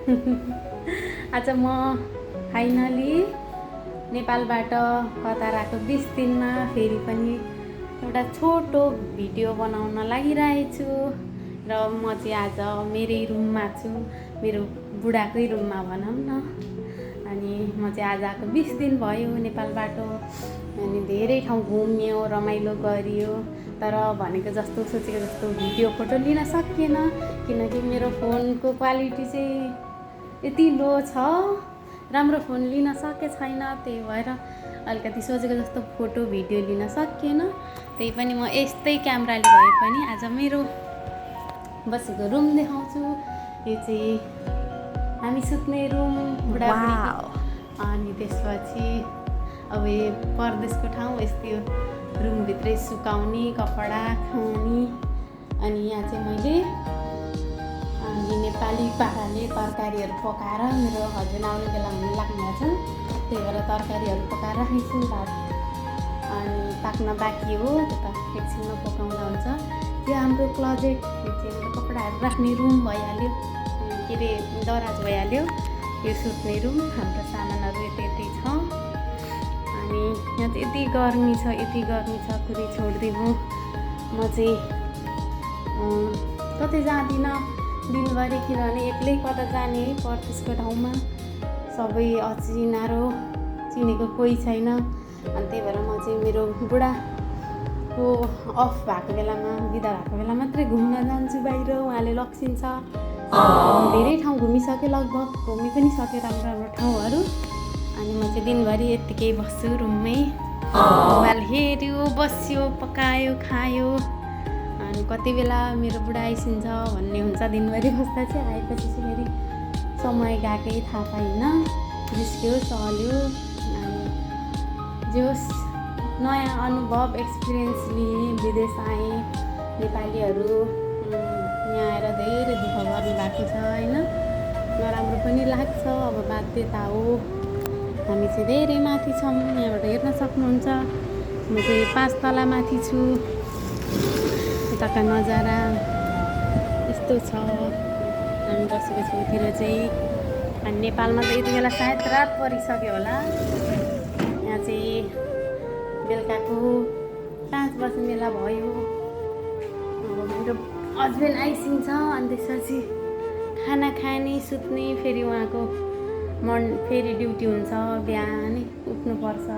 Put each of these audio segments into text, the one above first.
आज म फाइनली नेपालबाट कतार आएको 20 दिनमा फेरि पनि एउटा छोटो भिडियो बनाउन लागिरहेछु र म चाहिँ आज मेरै रुममा छु, मेरो बुढाकै रुममा भनौँ न। अनि म चाहिँ आज आएको 20 दिन भयो नेपालबाट। अनि धेरै ठाउँ घुम्यो, रमाइलो गरियो, तर भनेको जस्तो सोचेको जस्तो भिडियो फोटो लिन सकिएन किनकि मेरो फोनको क्वालिटी चाहिँ यति लो छ, राम्रो फोन लिन सके छैन। त्यही भएर अलिकति सोचेको जस्तो फोटो भिडियो लिन सकिएन। त्यही पनि म यस्तै क्यामेराले भए पनि आज मेरो बसेको रुम देखाउँछु। यो चाहिँ हामी सुत्ने रुम बुढाबुढीको। अनि त्यसपछि अब यो परदेशको ठाउँ, यस्तै रुमभित्रै सुकाउने, कपडा खाने। अनि यहाँ चाहिँ मैले नेपाली पाराले तरकारीहरू पकाएर, मेरो हस्बेन्ड आउने बेला हुन लाग्नुहुन्छ, त्यही भएर तरकारीहरू पकाएर राखेको छु। भात अनि पाक्न बाँकी हो, त्यो त एकछिनमा पकाउँदा हुन्छ। त्यो हाम्रो क्लोजेट, यो चाहिँ हाम्रो कपडाहरू राख्ने रुम भइहाल्यो, के अरे दराज भइहाल्यो। यो सुत्ने रुम, हाम्रो सामानहरू यति छ। अनि यहाँ चाहिँ यति गर्मी छ, कुरै छोडिदिनु। म चाहिँ कतै जाँदिनँ दिनभरि, किनभने एक्लै कता जाने परदेशको ठाउँमा, सबै अचिनारो, चिनेको कोही छैन। अनि त्यही भएर म चाहिँ मेरो बुढाको अफ भएको बेलामा, बिदा भएको बेला मात्रै घुम्न जान्छु बाहिर, उहाँले लग्छिन्छ। धेरै ठाउँ घुमिसकेँ, लगभग घुमि पनि सकेँ राम्रो राम्रो ठाउँहरू। अनि म चाहिँ दिनभरि यत्तिकै बस्छु रुममै, मोबाइल हेऱ्यो, बस्यो, पकायो, खायो। अनि कति बेला मेरो बुढा आइसिन्छ भन्ने हुन्छ। दिनभरि बस्दा चाहिँ आएपछि चाहिँ फेरि समय गएकै थाहा पाइनँ, निस्क्यो, चल्यो। अनि जे होस्, नयाँ अनुभव, एक्सपिरियन्स लिएँ। विदेश आएँ, नेपालीहरू यहाँ आएर धेरै दुःख गर्नु भएको छ होइन, नराम्रो पनि लाग्छ। अब बाध्यता हो, हामी चाहिँ धेरै माथि छौँ, यहाँबाट हेर्न सक्नुहुन्छ। म चाहिँ 5 तला माथि छु। यताका नजारा यस्तो छ। हामी बसेको छेउतिर चाहिँ, अनि नेपालमा त यति बेला सायद रात परिसक्यो होला। यहाँ चाहिँ बेलुकाको 5 बज्ने बेला भयो। अब मेरो हस्बेन्ड आइसिन्छ, अनि त्यसपछि खाना खाने, सुत्ने, फेरि उहाँको फेरि ड्युटी हुन्छ, बिहानै उठ्नुपर्छ।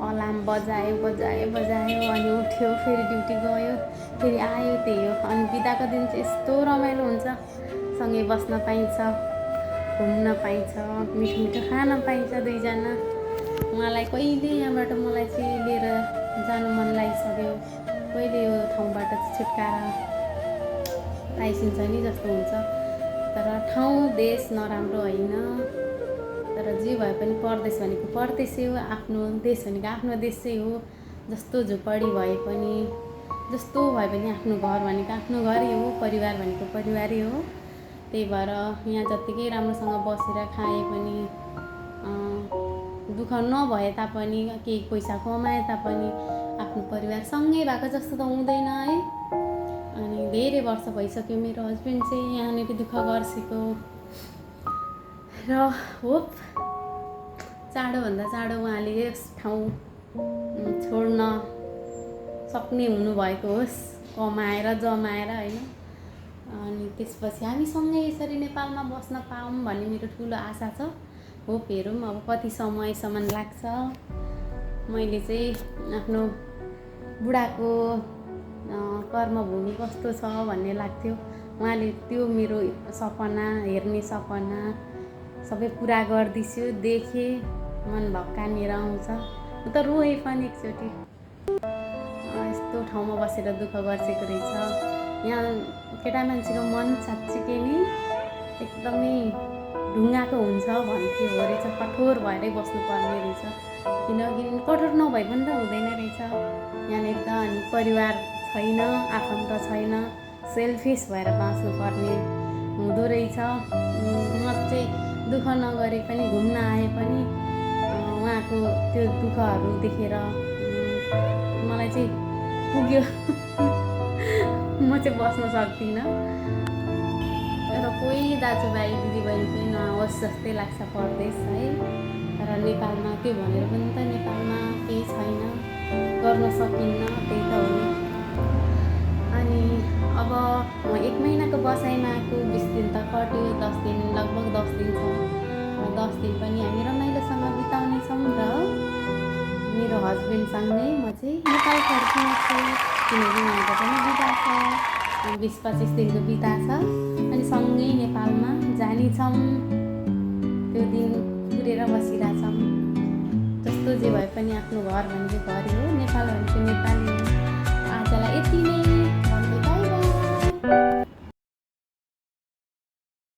अलार्म बजायो, अनि उठ्यो, फेरि ड्युटी गयो, फेरि आयो, त्यही हो। अनि बिदाको दिन चाहिँ यस्तो रमाइलो हुन्छ, सँगै बस्न पाइन्छ, घुम्न पाइन्छ, मिठो मिठो खान पाइन्छ दुईजना। उहाँलाई कहिले यहाँबाट मलाई चाहिँ लिएर जानु मन लागिसक्यो, कहिले यो ठाउँबाट चाहिँ छुटकारा पाइसिन्छ नि जस्तो हुन्छ। तर ठाउँ, देश नराम्रो होइन, तर जे भए पनि परदेश भनेको परदेशै हो, आफ्नो देश भनेको आफ्नो देशै हो। जस्तो झुपडी भए पनि, जस्तो भए पनि आफ्नो घर भनेको आफ्नो घरै हो, परिवार भनेको परिवारै हो। त्यही भएर यहाँ जत्तिकै राम्रोसँग बसेर खाए पनि, दुःख नभए तापनि, केही पैसा कमाए तापनि आफ्नो परिवारसँगै भएको जस्तो त हुँदैन है। अनि धेरै वर्ष भइसक्यो मेरो हस्बेन्ड चाहिँ यहाँनिर दुःख गर्छेको। र होप चाँडोभन्दा चाँडो उहाँले यस ठाउँ छोड्न सक्ने हुनुभएको होस्, कमाएर जमाएर होइन। अनि त्यसपछि हामी सँगै यसरी नेपालमा बस्न पाऊँ भन्ने मेरो ठुलो आशा छ। होप हेरौँ अब कति समयसम्म लाग्छ। मैले चाहिँ आफ्नो बुढाको कर्मभूमि कस्तो छ भन्ने लाग्थ्यो। उहाँले त्यो मेरो सपना, हेर्ने सपना सबै पुरा गरिदिन्छु, देखेँ, मन भक्कानिएर आउँछ। म त रोएँ पनि एकचोटि, यस्तो ठाउँमा बसेर दुःख गर्छेको रहेछ। यहाँ केटा मान्छेको मन साँच्चीकै नि एकदमै ढुङ्गाको हुन्छ भन्थ्यो हो रहेछ, कठोर भएरै बस्नुपर्ने रहेछ। किनकि कठोर नभए पनि त हुँदैन रहेछ यहाँनिर त। अनि परिवार छैन, आफन्त छैन, सेल्फिस भएर बाँच्नुपर्ने हुँदो रहेछ। म चाहिँ दुःख नगरे पनि, घुम्न आए पनि उहाँको त्यो दुःखहरू देखेर मलाई चाहिँ पुग्यो। म चाहिँ बस्न सक्दिनँ। र कोही दाजुभाइ दिदीबहिनी चाहिँ नआओस् जस्तै लाग्छ परदेश है। तर नेपालमा त्यो भनेर पनि त नेपालमा केही छैन, गर्न सकिन्न, त्यही त हो नि। अनि अब म 1 महिनाको बसाइमा आएको, 20 दिन त कट्यो, 10 दिन लगभग 10 दिन छ। 10 दिन पनि हामी रमाइलोसँग बिताउने छौँ र मेरो हस्बेन्डसँगै म चाहिँ नेपाल फर्किनेछु, किनकि उहाँको पनि बिदा छ, 20-25 दिनको बिदा छ। अनि सँगै नेपालमा जानेछौँ, त्यो दिन कुरेर बसिरहेछौँ। जस्तो जे भए पनि आफ्नो घर भनेको घरै हो, नेपाल भनेको नेपाली हो। आजलाई यति नै, भन्दै बाई बाई।